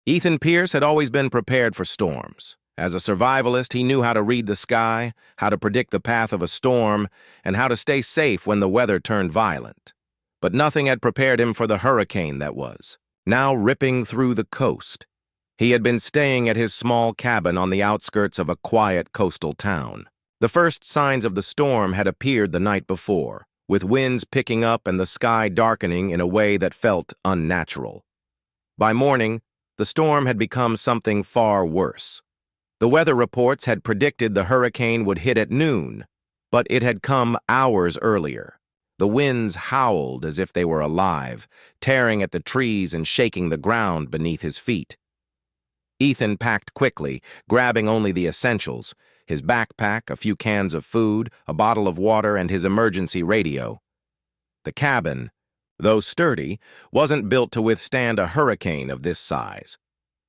Ethan Pierce had always been prepared for storms. As a survivalist, he knew how to read the sky, how to predict the path of a storm, and how to stay safe when the weather turned violent. But nothing had prepared him for the hurricane that was, now ripping through the coast. He had been staying at his small cabin on the outskirts of a quiet coastal town. The first signs of the storm had appeared the night before, with winds picking up and the sky darkening in a way that felt unnatural. By morning, the storm had become something far worse. The weather reports had predicted the hurricane would hit at noon, but it had come hours earlier. The winds howled as if they were alive, tearing at the trees and shaking the ground beneath his feet. Ethan packed quickly, grabbing only the essentials: his backpack, a few cans of food, a bottle of water, and his emergency radio. The cabin, though sturdy, wasn't built to withstand a hurricane of this size.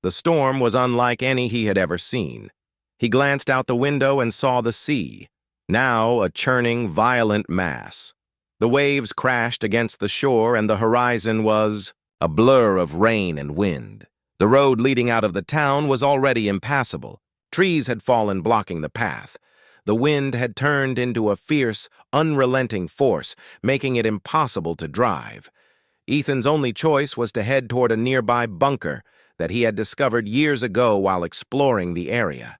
The storm was unlike any he had ever seen. He glanced out the window and saw the sea, now a churning, violent mass. The waves crashed against the shore and the horizon was a blur of rain and wind. The road leading out of the town was already impassable. Trees had fallen, blocking the path. The wind had turned into a fierce, unrelenting force, making it impossible to drive. Ethan's only choice was to head toward a nearby bunker that he had discovered years ago while exploring the area.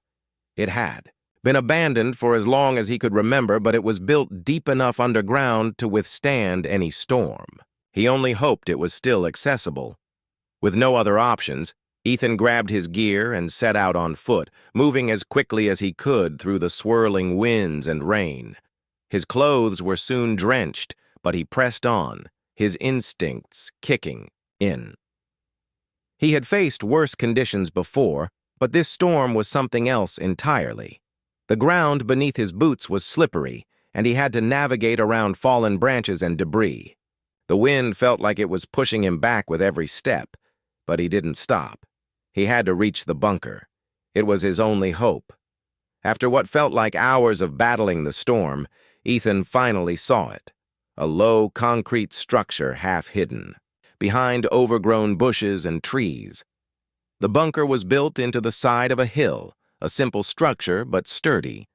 It had been abandoned for as long as he could remember, but it was built deep enough underground to withstand any storm. He only hoped it was still accessible. With no other options, Ethan grabbed his gear and set out on foot, moving as quickly as he could through the swirling winds and rain. His clothes were soon drenched, but he pressed on, his instincts kicking in. He had faced worse conditions before, but this storm was something else entirely. The ground beneath his boots was slippery, and he had to navigate around fallen branches and debris. The wind felt like it was pushing him back with every step, but he didn't stop. He had to reach the bunker. It was his only hope. After what felt like hours of battling the storm, Ethan finally saw it. A low concrete structure half hidden, behind overgrown bushes and trees. The bunker was built into the side of a hill, a simple structure but sturdy.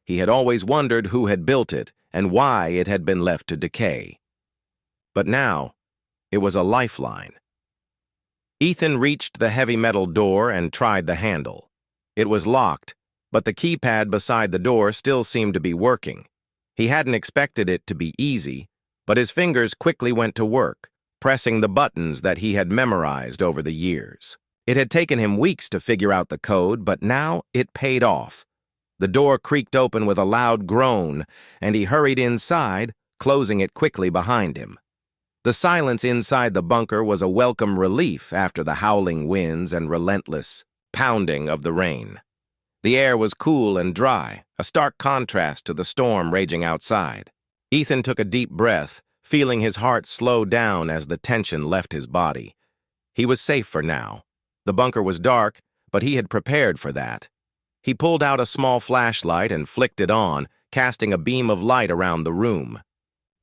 He had always wondered who had built it and why it had been left to decay. But now, it was a lifeline. Ethan reached the heavy metal door and tried the handle. It was locked, but the keypad beside the door still seemed to be working. He hadn't expected it to be easy, but his fingers quickly went to work, pressing the buttons that he had memorized over the years. It had taken him weeks to figure out the code, but now it paid off. The door creaked open with a loud groan, and he hurried inside, closing it quickly behind him. The silence inside the bunker was a welcome relief after the howling winds and relentless pounding of the rain. The air was cool and dry, a stark contrast to the storm raging outside. Ethan took a deep breath, feeling his heart slow down as the tension left his body. He was safe for now. The bunker was dark, but he had prepared for that. He pulled out a small flashlight and flicked it on, casting a beam of light around the room.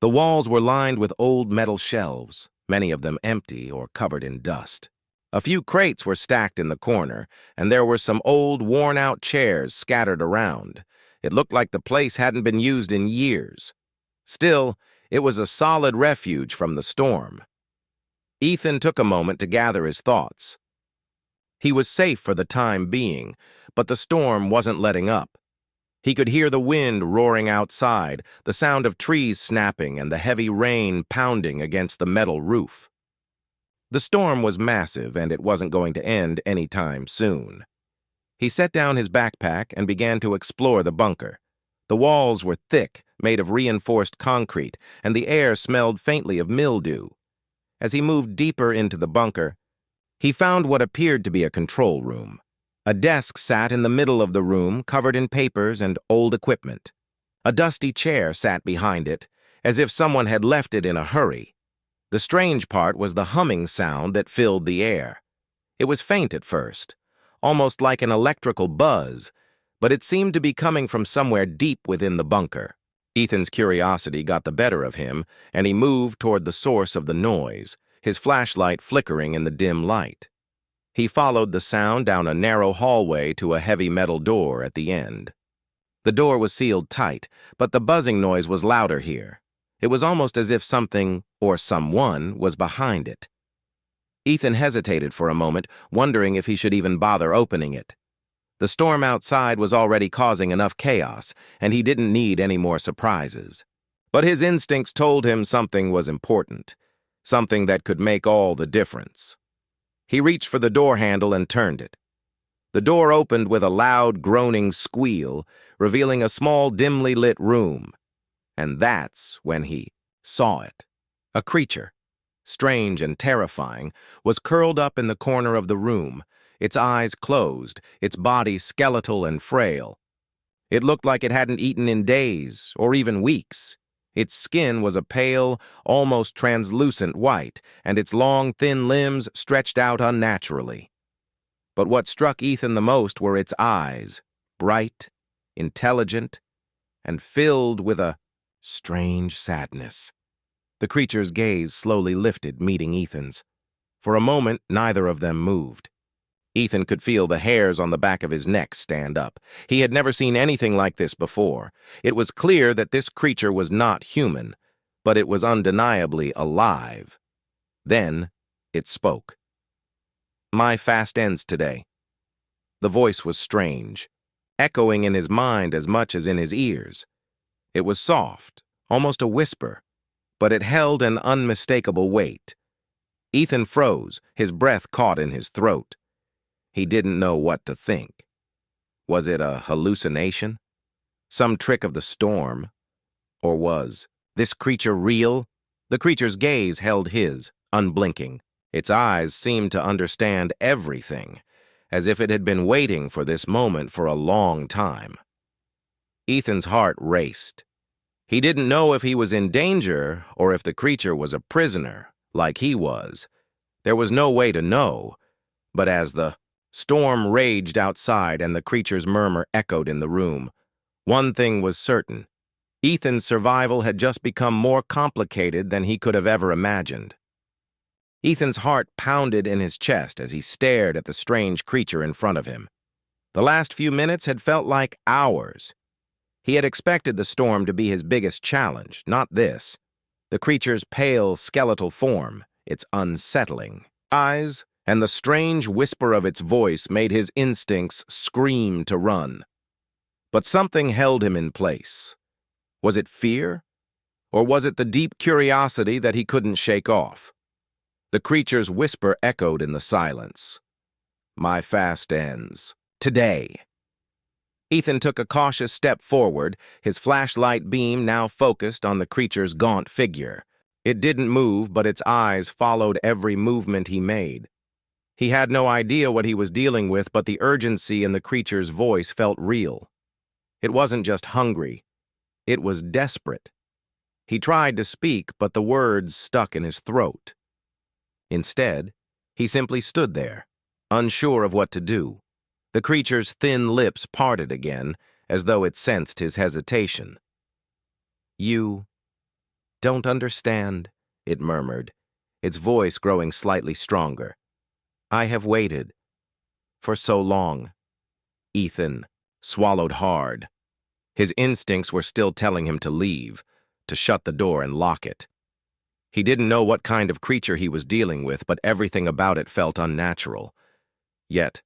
The walls were lined with old metal shelves, many of them empty or covered in dust. A few crates were stacked in the corner, and there were some old, worn-out chairs scattered around. It looked like the place hadn't been used in years. Still, it was a solid refuge from the storm. Ethan took a moment to gather his thoughts. He was safe for the time being, but the storm wasn't letting up. He could hear the wind roaring outside, the sound of trees snapping, and the heavy rain pounding against the metal roof. The storm was massive, and it wasn't going to end any time soon. He set down his backpack and began to explore the bunker. The walls were thick, made of reinforced concrete, and the air smelled faintly of mildew. As he moved deeper into the bunker, he found what appeared to be a control room. A desk sat in the middle of the room, covered in papers and old equipment. A dusty chair sat behind it, as if someone had left it in a hurry. The strange part was the humming sound that filled the air. It was faint at first, almost like an electrical buzz, but it seemed to be coming from somewhere deep within the bunker. Ethan's curiosity got the better of him, and he moved toward the source of the noise, his flashlight flickering in the dim light. He followed the sound down a narrow hallway to a heavy metal door at the end. The door was sealed tight, but the buzzing noise was louder here. It was almost as if something, or someone, was behind it. Ethan hesitated for a moment, wondering if he should even bother opening it. The storm outside was already causing enough chaos, and he didn't need any more surprises. But his instincts told him something was important, something that could make all the difference. He reached for the door handle and turned it. The door opened with a loud, groaning squeal, revealing a small, dimly lit room. And that's when he saw it. A creature, strange and terrifying, was curled up in the corner of the room, its eyes closed, its body skeletal and frail. It looked like it hadn't eaten in days, or even weeks. Its skin was a pale, almost translucent white, and its long, thin limbs stretched out unnaturally. But what struck Ethan the most were its eyes, bright, intelligent, and filled with a strange sadness. The creature's gaze slowly lifted, meeting Ethan's. For a moment, neither of them moved. Ethan could feel the hairs on the back of his neck stand up. He had never seen anything like this before. It was clear that this creature was not human, but it was undeniably alive. Then it spoke. "My fast ends today." The voice was strange, echoing in his mind as much as in his ears. It was soft, almost a whisper, but it held an unmistakable weight. Ethan froze, his breath caught in his throat. He didn't know what to think. Was it a hallucination? Some trick of the storm? Or was this creature real? The creature's gaze held his, unblinking. Its eyes seemed to understand everything, as if it had been waiting for this moment for a long time. Ethan's heart raced. He didn't know if he was in danger or if the creature was a prisoner, like he was. There was no way to know, but as the storm raged outside and the creature's murmur echoed in the room, one thing was certain. Ethan's survival had just become more complicated than he could have ever imagined. Ethan's heart pounded in his chest as he stared at the strange creature in front of him. The last few minutes had felt like hours. He had expected the storm to be his biggest challenge, not this. The creature's pale, skeletal form, its unsettling eyes, and the strange whisper of its voice made his instincts scream to run. But something held him in place. Was it fear? Or was it the deep curiosity that he couldn't shake off? The creature's whisper echoed in the silence. "My fast ends today." Ethan took a cautious step forward, his flashlight beam now focused on the creature's gaunt figure. It didn't move, but its eyes followed every movement he made. He had no idea what he was dealing with, but the urgency in the creature's voice felt real. It wasn't just hungry. It was desperate. He tried to speak, but the words stuck in his throat. Instead, he simply stood there, unsure of what to do. The creature's thin lips parted again, as though it sensed his hesitation. "You don't understand," it murmured, its voice growing slightly stronger. "I have waited for so long." Ethan swallowed hard. His instincts were still telling him to leave, to shut the door and lock it. He didn't know what kind of creature he was dealing with, but everything about it felt unnatural. Yet,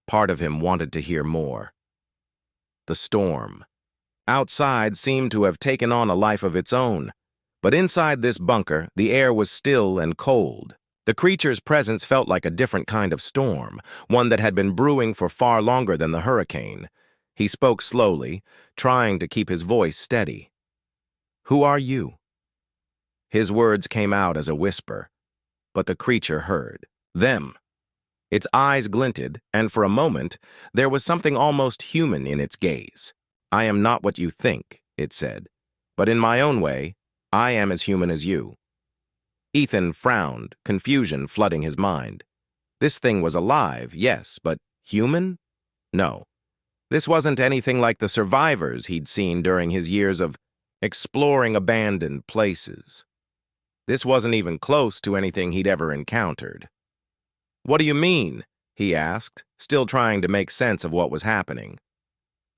part of him wanted to hear more. The storm outside seemed to have taken on a life of its own, but inside this bunker, the air was still and cold. The creature's presence felt like a different kind of storm, one that had been brewing for far longer than the hurricane. He spoke slowly, trying to keep his voice steady. "Who are you?" His words came out as a whisper, but the creature heard them. Its eyes glinted, and for a moment, there was something almost human in its gaze. "I am not what you think," it said, "but in my own way, I am as human as you." Ethan frowned, confusion flooding his mind. This thing was alive, yes, but human? No. This wasn't anything like the survivors he'd seen during his years of exploring abandoned places. This wasn't even close to anything he'd ever encountered. "What do you mean?" he asked, still trying to make sense of what was happening.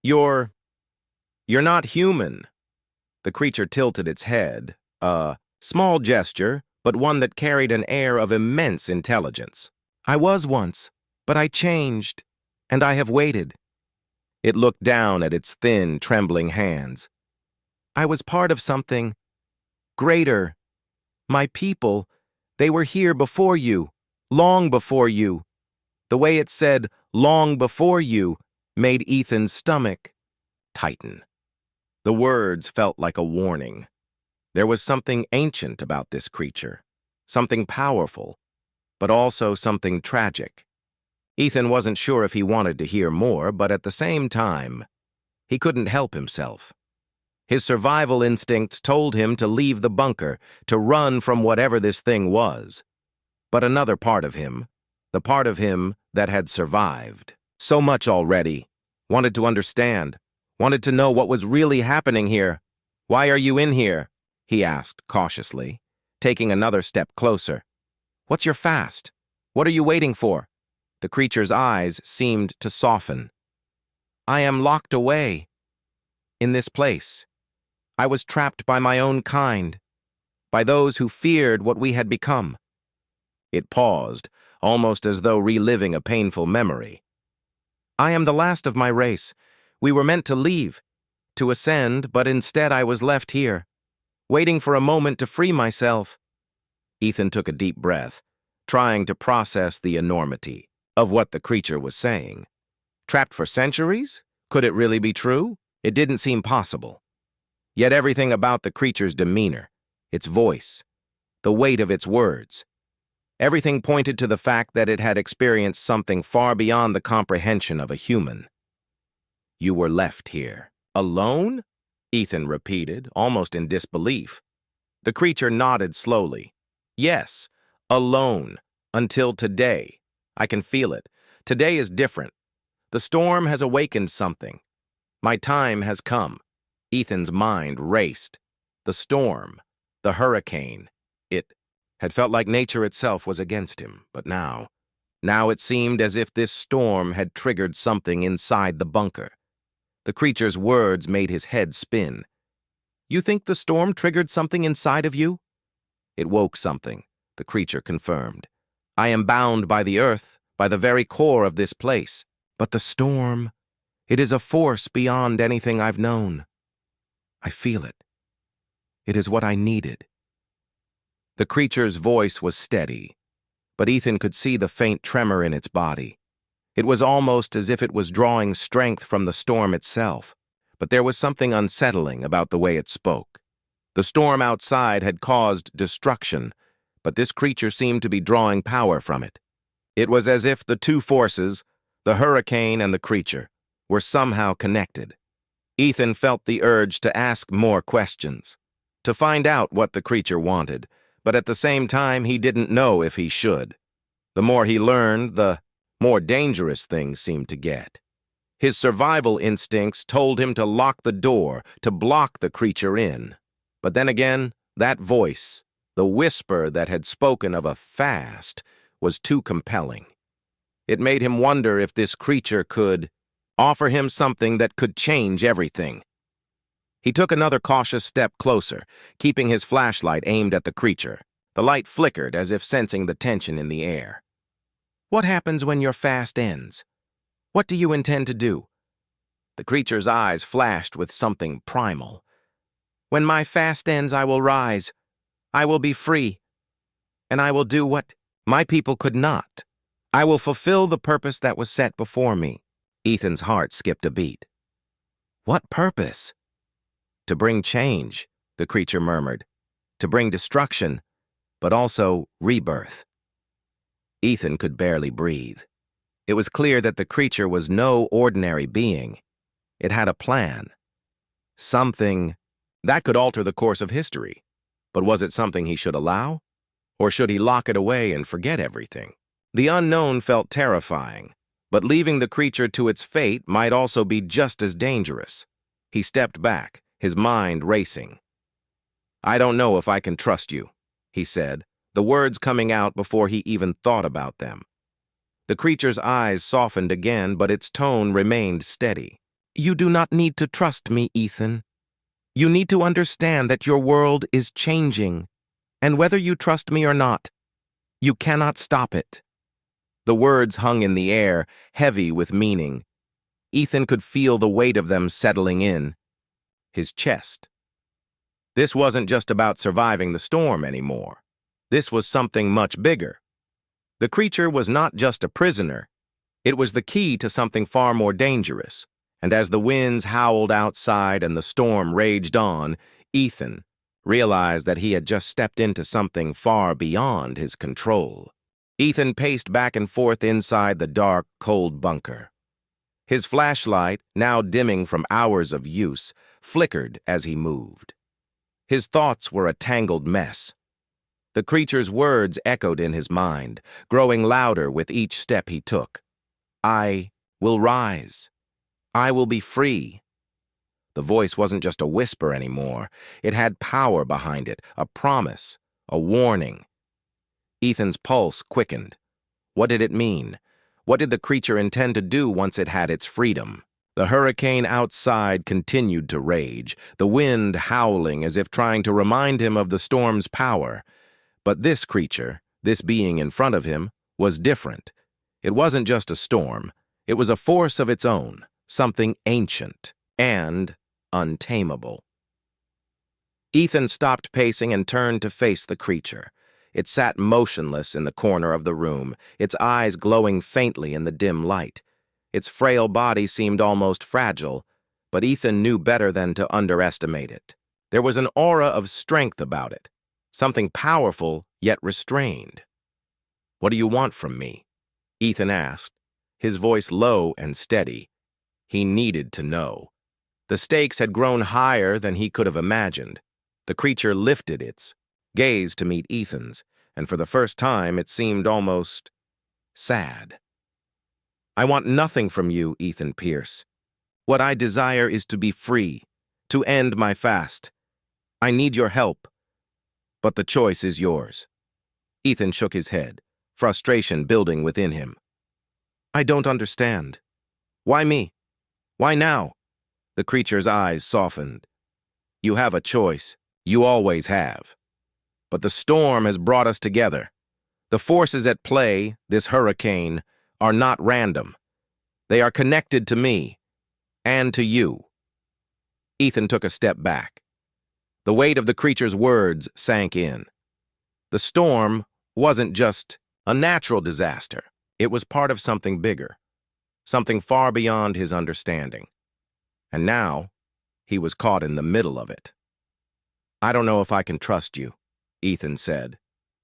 You're not human. The creature tilted its head, a small gesture, but one that carried an air of immense intelligence. I was once, but I changed, and I have waited. It looked down at its thin, trembling hands. I was part of something greater. My people, they were here before you, long before you. The way it said, long before you, made Ethan's stomach tighten. The words felt like a warning. There was something ancient about this creature, something powerful, but also something tragic. Ethan wasn't sure if he wanted to hear more, but at the same time, he couldn't help himself. His survival instincts told him to leave the bunker, to run from whatever this thing was. But another part of him, the part of him that had survived, so much already, wanted to understand, wanted to know what was really happening here. Why are you in here? He asked cautiously, taking another step closer. What's your fast? What are you waiting for? The creature's eyes seemed to soften. I am locked away. In this place. I was trapped by my own kind, by those who feared what we had become. It paused, almost as though reliving a painful memory. I am the last of my race. We were meant to leave, to ascend, but instead I was left here, waiting for a moment to free myself. Ethan took a deep breath, trying to process the enormity of what the creature was saying. Trapped for centuries? Could it really be true? It didn't seem possible. Yet everything about the creature's demeanor, its voice, the weight of its words, everything pointed to the fact that it had experienced something far beyond the comprehension of a human. You were left here. Alone? Ethan repeated, almost in disbelief. The creature nodded slowly. Yes, alone, until today. I can feel it. Today is different. The storm has awakened something. My time has come. Ethan's mind raced. The storm, the hurricane, it had felt like nature itself was against him, but now it seemed as if this storm had triggered something inside the bunker. The creature's words made his head spin. You think the storm triggered something inside of you? It woke something, the creature confirmed. I am bound by the earth, by the very core of this place. But the storm, it is a force beyond anything I've known. I feel it. It is what I needed. The creature's voice was steady, but Ethan could see the faint tremor in its body. It was almost as if it was drawing strength from the storm itself, but there was something unsettling about the way it spoke. The storm outside had caused destruction, but this creature seemed to be drawing power from it. It was as if the two forces, the hurricane and the creature, were somehow connected. Ethan felt the urge to ask more questions, to find out what the creature wanted, but at the same time he didn't know if he should. The more he learned, the more dangerous things seemed to get. His survival instincts told him to lock the door, to block the creature in. But then again, that voice, the whisper that had spoken of a fast, was too compelling. It made him wonder if this creature could offer him something that could change everything. He took another cautious step closer, keeping his flashlight aimed at the creature. The light flickered as if sensing the tension in the air. What happens when your fast ends? What do you intend to do? The creature's eyes flashed with something primal. When my fast ends, I will rise. I will be free. And I will do what my people could not. I will fulfill the purpose that was set before me. Ethan's heart skipped a beat. What purpose? To bring change, the creature murmured. To bring destruction, but also rebirth. Ethan could barely breathe. It was clear that the creature was no ordinary being. It had a plan. Something that could alter the course of history. But was it something he should allow? Or should he lock it away and forget everything? The unknown felt terrifying, but leaving the creature to its fate might also be just as dangerous. He stepped back, his mind racing. I don't know if I can trust you, he said, the words coming out before he even thought about them. The creature's eyes softened again, but its tone remained steady. "You do not need to trust me, Ethan. You need to understand that your world is changing, and whether you trust me or not, you cannot stop it." The words hung in the air, heavy with meaning. Ethan could feel the weight of them settling in his chest. This wasn't just about surviving the storm anymore. This was something much bigger. The creature was not just a prisoner. It was the key to something far more dangerous. And as the winds howled outside and the storm raged on, Ethan realized that he had just stepped into something far beyond his control. Ethan paced back and forth inside the dark, cold bunker. His flashlight, now dimming from hours of use, flickered as he moved. His thoughts were a tangled mess. The creature's words echoed in his mind, growing louder with each step he took. "I will rise. I will be free." The voice wasn't just a whisper anymore. It had power behind it, a promise, a warning. Ethan's pulse quickened. What did it mean? What did the creature intend to do once it had its freedom? The hurricane outside continued to rage, the wind howling as if trying to remind him of the storm's power. But this creature, this being in front of him, was different. It wasn't just a storm. It was a force of its own. Something ancient and untamable. Ethan stopped pacing and turned to face the creature. It sat motionless in the corner of the room, its eyes glowing faintly in the dim light. Its frail body seemed almost fragile, but Ethan knew better than to underestimate it. There was an aura of strength about it, something powerful yet restrained. "What do you want from me?" Ethan asked, his voice low and steady. He needed to know. The stakes had grown higher than he could have imagined. The creature lifted its gaze to meet Ethan's, and for the first time it seemed almost sad. "I want nothing from you, Ethan Pierce. What I desire is to be free, to end my fast. I need your help, but the choice is yours." Ethan shook his head, frustration building within him. "I don't understand. Why me? Why now?" The creature's eyes softened. "You have a choice. You always have. But the storm has brought us together. The forces at play, this hurricane, are not random. They are connected to me and to you." Ethan took a step back. The weight of the creature's words sank in. The storm wasn't just a natural disaster. It was part of something bigger, something far beyond his understanding. And now, he was caught in the middle of it. "I don't know if I can trust you," Ethan said,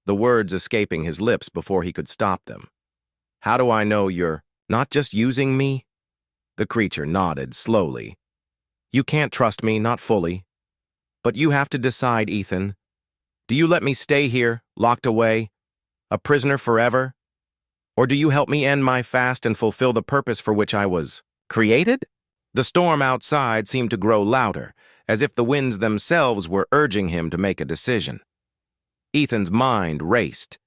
the words escaping his lips before he could stop them. "How do I know you're not just using me?" The creature nodded slowly. "You can't trust me, not fully. But you have to decide, Ethan. Do you let me stay here, locked away, a prisoner forever? Or do you help me end my fast and fulfill the purpose for which I was created?" The storm outside seemed to grow louder, as if the winds themselves were urging him to make a decision. Ethan's mind raced.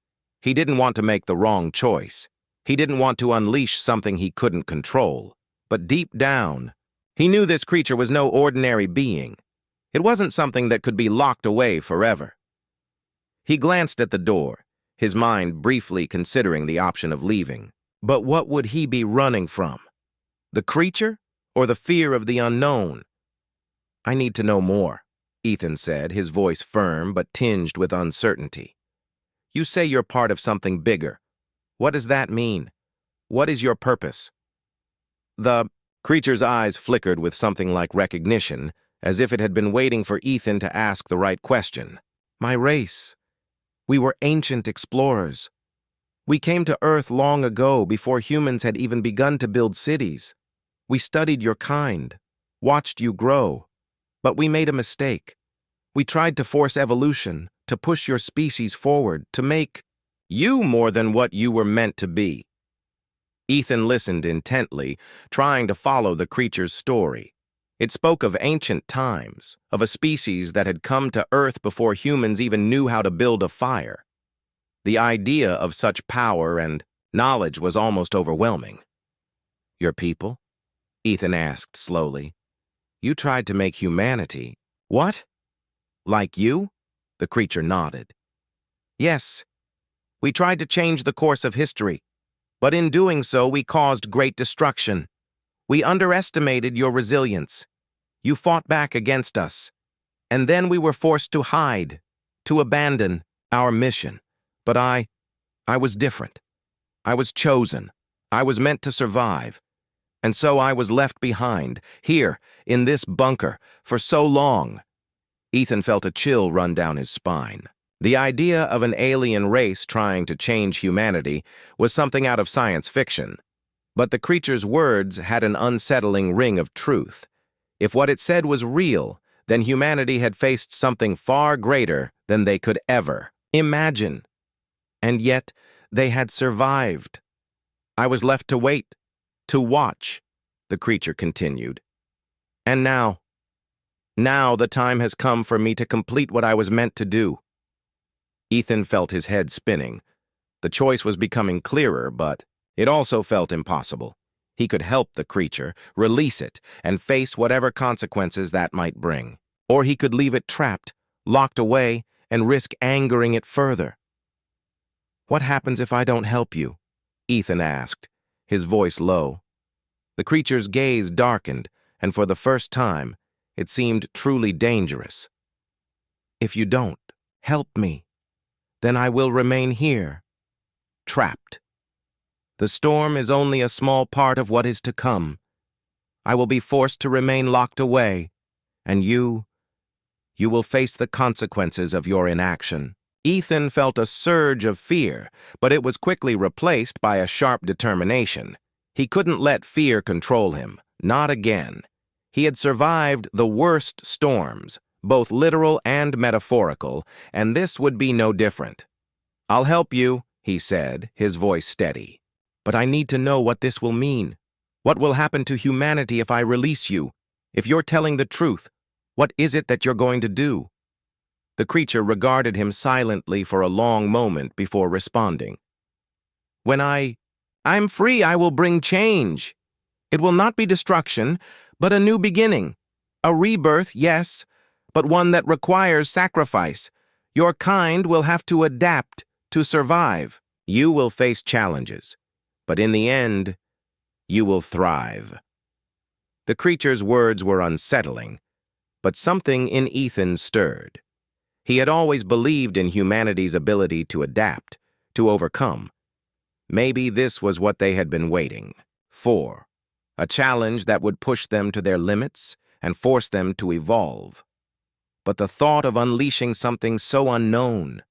He didn't want to make the wrong choice. He didn't want to unleash something he couldn't control. But deep down, he knew this creature was no ordinary being. It wasn't something that could be locked away forever. He glanced at the door, his mind briefly considering the option of leaving. But what would he be running from? The creature or the fear of the unknown? "I need to know more," Ethan said, his voice firm but tinged with uncertainty. "You say you're part of something bigger. What does that mean? What is your purpose?" The creature's eyes flickered with something like recognition, as if it had been waiting for Ethan to ask the right question. "My race. We were ancient explorers. We came to Earth long ago, before humans had even begun to build cities. We studied your kind, watched you grow, but we made a mistake. We tried to force evolution, to push your species forward, to make you more than what you were meant to be." Ethan listened intently, trying to follow the creature's story. It spoke of ancient times, of a species that had come to Earth before humans even knew how to build a fire. The idea of such power and Knowledge was almost overwhelming. Your people? Ethan asked slowly. You tried to make humanity. What? Like you? The creature nodded. Yes. We tried to change the course of history, but in doing so we caused great destruction. We underestimated your resilience. You fought back against us. And then we were forced to hide, to abandon our mission. But I was different. I was chosen. I was meant to survive. And so I was left behind, here, in this bunker, for so long. Ethan felt a chill run down his spine. The idea of an alien race trying to change humanity was something out of science fiction. But the creature's words had an unsettling ring of truth. If what it said was real, then humanity had faced something far greater than they could ever imagine. And yet, they had survived. I was left to wait, to watch, the creature continued. And now the time has come for me to complete what I was meant to do. Ethan felt his head spinning. The choice was becoming clearer, but it also felt impossible. He could help the creature, release it, and face whatever consequences that might bring. Or he could leave it trapped, locked away, and risk angering it further. What happens if I don't help you? Ethan asked, his voice low. The creature's gaze darkened, and for the first time, it seemed truly dangerous. If you don't help me, then I will remain here, trapped. The storm is only a small part of what is to come. I will be forced to remain locked away, and you will face the consequences of your inaction. Ethan felt a surge of fear, but it was quickly replaced by a sharp determination. He couldn't let fear control him, not again. He had survived the worst storms, both literal and metaphorical, and this would be no different. I'll help you, he said, his voice steady. But I need to know what this will mean. What will happen to humanity if I release you? If you're telling the truth, what is it that you're going to do? The creature regarded him silently for a long moment before responding. When I'm free, I will bring change. It will not be destruction, but a new beginning. A rebirth, yes, but one that requires sacrifice. Your kind will have to adapt to survive. You will face challenges, but in the end, you will thrive. The creature's words were unsettling, but something in Ethan stirred. He had always believed in humanity's ability to adapt, to overcome. Maybe this was what they had been waiting for, a challenge that would push them to their limits and force them to evolve. But the thought of unleashing something so unknown,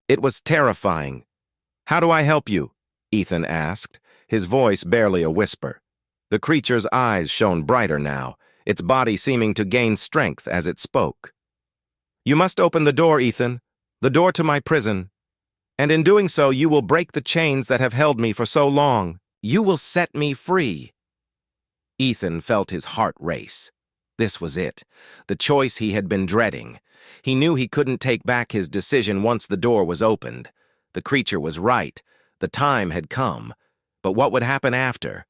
it was terrifying. How do I help you? Ethan asked, his voice barely a whisper. The creature's eyes shone brighter now, its body seeming to gain strength as it spoke. You must open the door, Ethan, the door to my prison. And in doing so, you will break the chains that have held me for so long. You will set me free. Ethan felt his heart race. This was it, the choice he had been dreading. He knew he couldn't take back his decision once the door was opened. The creature was right. The time had come. But what would happen after?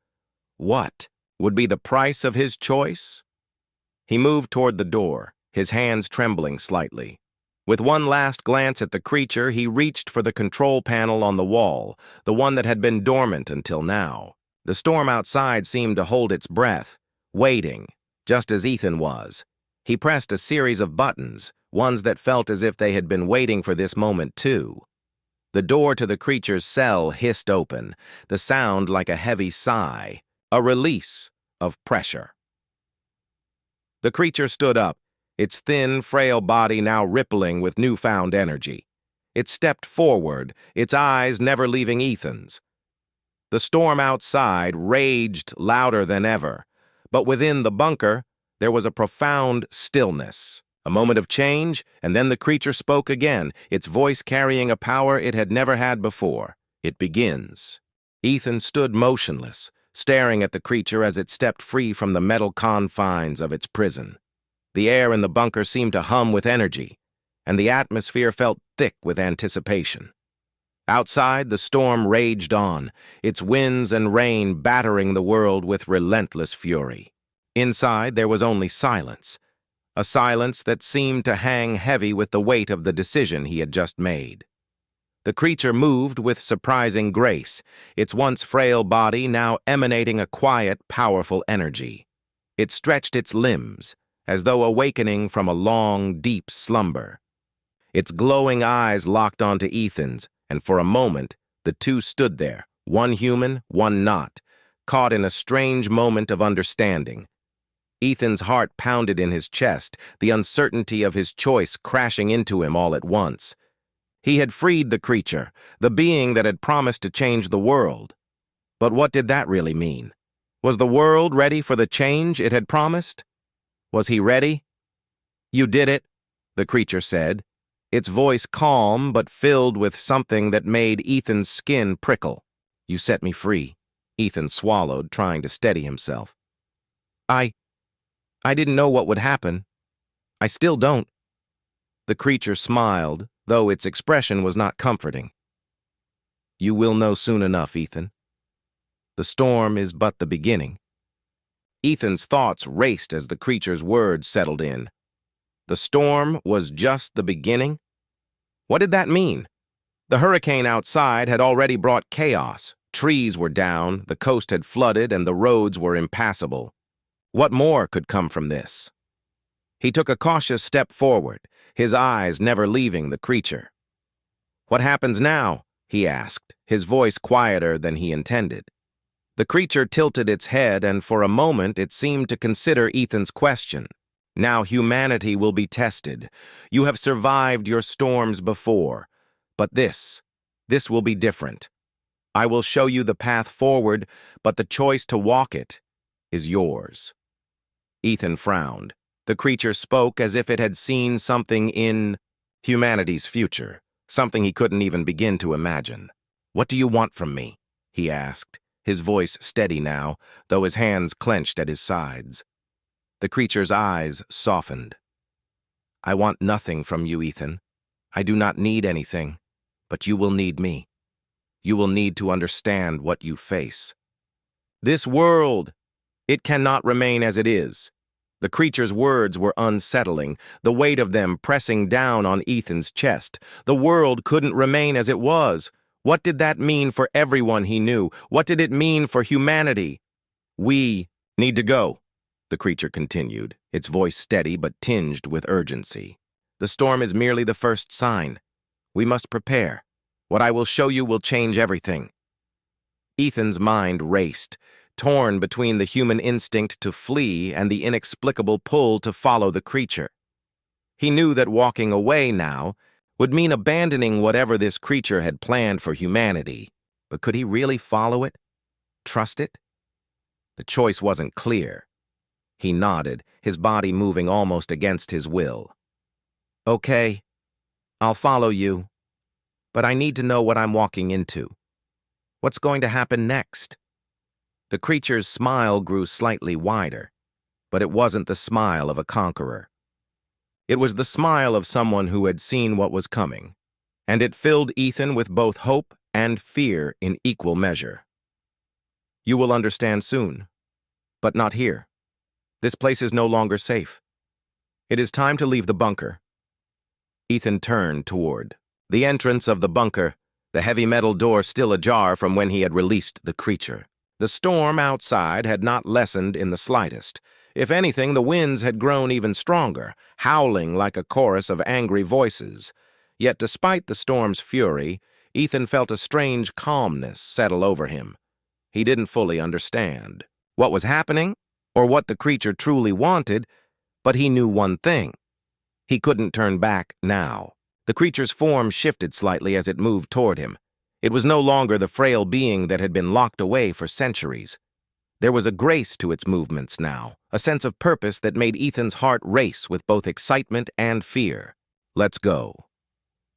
What would be the price of his choice? He moved toward the door, his hands trembling slightly. With one last glance at the creature, he reached for the control panel on the wall, the one that had been dormant until now. The storm outside seemed to hold its breath, waiting, just as Ethan was. He pressed a series of buttons, ones that felt as if they had been waiting for this moment too. The door to the creature's cell hissed open, the sound like a heavy sigh, a release of pressure. The creature stood up, its thin, frail body now rippling with newfound energy. It stepped forward, its eyes never leaving Ethan's. The storm outside raged louder than ever, but within the bunker, there was a profound stillness. A moment of change, and then the creature spoke again, its voice carrying a power it had never had before. It begins. Ethan stood motionless, staring at the creature as it stepped free from the metal confines of its prison. The air in the bunker seemed to hum with energy, and the atmosphere felt thick with anticipation. Outside, the storm raged on, its winds and rain battering the world with relentless fury. Inside, there was only silence, a silence that seemed to hang heavy with the weight of the decision he had just made. The creature moved with surprising grace, its once frail body now emanating a quiet, powerful energy. It stretched its limbs, as though awakening from a long, deep slumber. Its glowing eyes locked onto Ethan's, and for a moment, the two stood there, one human, one not, caught in a strange moment of understanding. Ethan's heart pounded in his chest, the uncertainty of his choice crashing into him all at once. He had freed the creature, the being that had promised to change the world. But what did that really mean? Was the world ready for the change it had promised? Was he ready? "You did it," the creature said, its voice calm but filled with something that made Ethan's skin prickle. "You set me free," Ethan swallowed, trying to steady himself. I didn't know what would happen. I still don't." The creature smiled, though its expression was not comforting. "You will know soon enough, Ethan. The storm is but the beginning." Ethan's thoughts raced as the creature's words settled in. The storm was just the beginning? What did that mean? The hurricane outside had already brought chaos. Trees were down, the coast had flooded, and the roads were impassable. What more could come from this? He took a cautious step forward, his eyes never leaving the creature. "What happens now?" he asked, his voice quieter than he intended. The creature tilted its head, and for a moment it seemed to consider Ethan's question. "Now humanity will be tested. You have survived your storms before, but this will be different. I will show you the path forward, but the choice to walk it is yours." Ethan frowned. The creature spoke as if it had seen something in humanity's future, something he couldn't even begin to imagine. "What do you want from me?" he asked, his voice steady now, though his hands clenched at his sides. The creature's eyes softened. "I want nothing from you, Ethan. I do not need anything, but you will need me. You will need to understand what you face. This world, it cannot remain as it is." The creature's words were unsettling, the weight of them pressing down on Ethan's chest. The world couldn't remain as it was. What did that mean for everyone he knew? What did it mean for humanity? "We need to go," the creature continued, its voice steady but tinged with urgency. "The storm is merely the first sign. We must prepare. What I will show you will change everything." Ethan's mind raced, torn between the human instinct to flee and the inexplicable pull to follow the creature. He knew that walking away now would mean abandoning whatever this creature had planned for humanity. But could he really follow it? Trust it? The choice wasn't clear. He nodded, his body moving almost against his will. "Okay, I'll follow you, but I need to know what I'm walking into. What's going to happen next?" The creature's smile grew slightly wider, but it wasn't the smile of a conqueror. It was the smile of someone who had seen what was coming, and it filled Ethan with both hope and fear in equal measure. "You will understand soon, but not here. This place is no longer safe. It is time to leave the bunker." Ethan turned toward the entrance of the bunker, the heavy metal door still ajar from when he had released the creature. The storm outside had not lessened in the slightest. If anything, the winds had grown even stronger, howling like a chorus of angry voices. Yet despite the storm's fury, Ethan felt a strange calmness settle over him. He didn't fully understand what was happening or what the creature truly wanted, but he knew one thing. He couldn't turn back now. The creature's form shifted slightly as it moved toward him. It was no longer the frail being that had been locked away for centuries. There was a grace to its movements now, a sense of purpose that made Ethan's heart race with both excitement and fear. "Let's go,"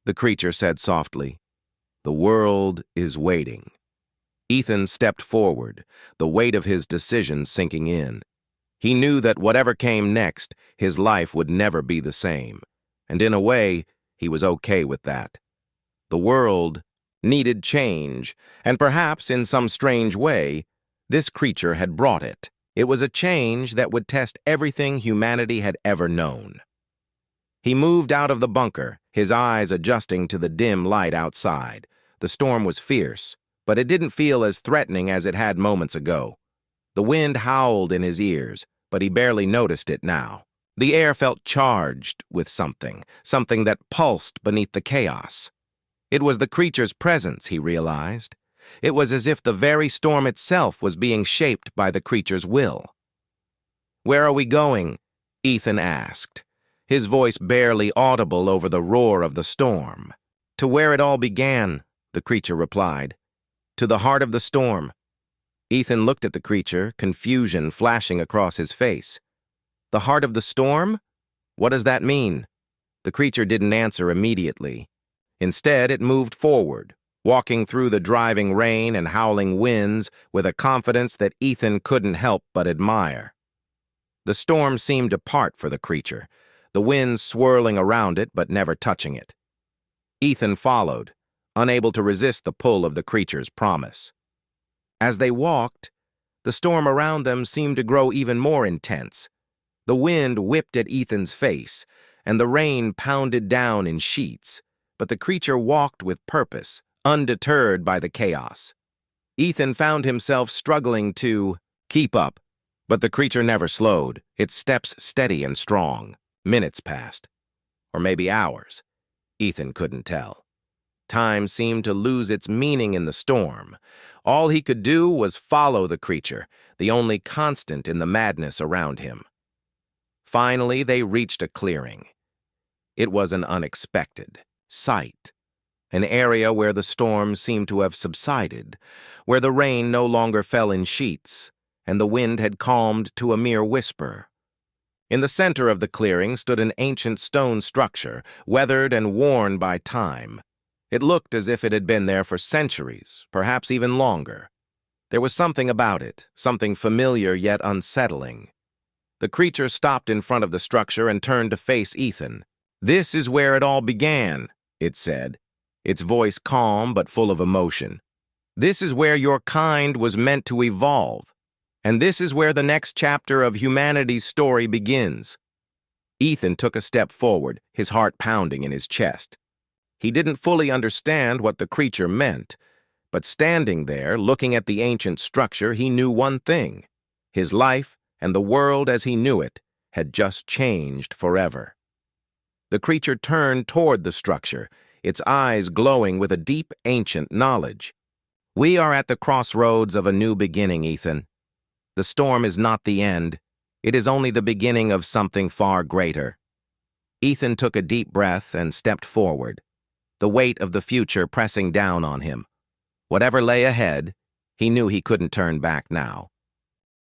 the creature said softly. "The world is waiting." Ethan stepped forward, the weight of his decision sinking in. He knew that whatever came next, his life would never be the same. And in a way, he was okay with that. The world needed change, and perhaps in some strange way, this creature had brought it. It was a change that would test everything humanity had ever known. He moved out of the bunker, his eyes adjusting to the dim light outside. The storm was fierce, but it didn't feel as threatening as it had moments ago. The wind howled in his ears, but he barely noticed it now. The air felt charged with something that pulsed beneath the chaos. It was the creature's presence, he realized. It was as if the very storm itself was being shaped by the creature's will. "Where are we going?" Ethan asked, his voice barely audible over the roar of the storm. "To where it all began," the creature replied. "To the heart of the storm." Ethan looked at the creature, confusion flashing across his face. "The heart of the storm? What does that mean?" The creature didn't answer immediately. Instead, it moved forward, walking through the driving rain and howling winds with a confidence that Ethan couldn't help but admire. The storm seemed to part for the creature, the wind swirling around it but never touching it. Ethan followed, unable to resist the pull of the creature's promise. As they walked, the storm around them seemed to grow even more intense. The wind whipped at Ethan's face, and the rain pounded down in sheets, but the creature walked with purpose, undeterred by the chaos. Ethan found himself struggling to keep up, but the creature never slowed, its steps steady and strong. Minutes passed, or maybe hours. Ethan couldn't tell. Time seemed to lose its meaning in the storm. All he could do was follow the creature, the only constant in the madness around him. Finally, they reached a clearing. It was an unexpected sight, an area where the storm seemed to have subsided, where the rain no longer fell in sheets, and the wind had calmed to a mere whisper. In the center of the clearing stood an ancient stone structure, weathered and worn by time. It looked as if it had been there for centuries, perhaps even longer. There was something about it, something familiar yet unsettling. The creature stopped in front of the structure and turned to face Ethan. "This is where it all began," it said, its voice calm but full of emotion. "This is where your kind was meant to evolve, and this is where the next chapter of humanity's story begins." Ethan took a step forward, his heart pounding in his chest. He didn't fully understand what the creature meant, but standing there, looking at the ancient structure, he knew one thing. His life, and the world as he knew it, had just changed forever. The creature turned toward the structure, its eyes glowing with a deep, ancient knowledge. "We are at the crossroads of a new beginning, Ethan. The storm is not the end. It is only the beginning of something far greater." Ethan took a deep breath and stepped forward, the weight of the future pressing down on him. Whatever lay ahead, he knew he couldn't turn back now.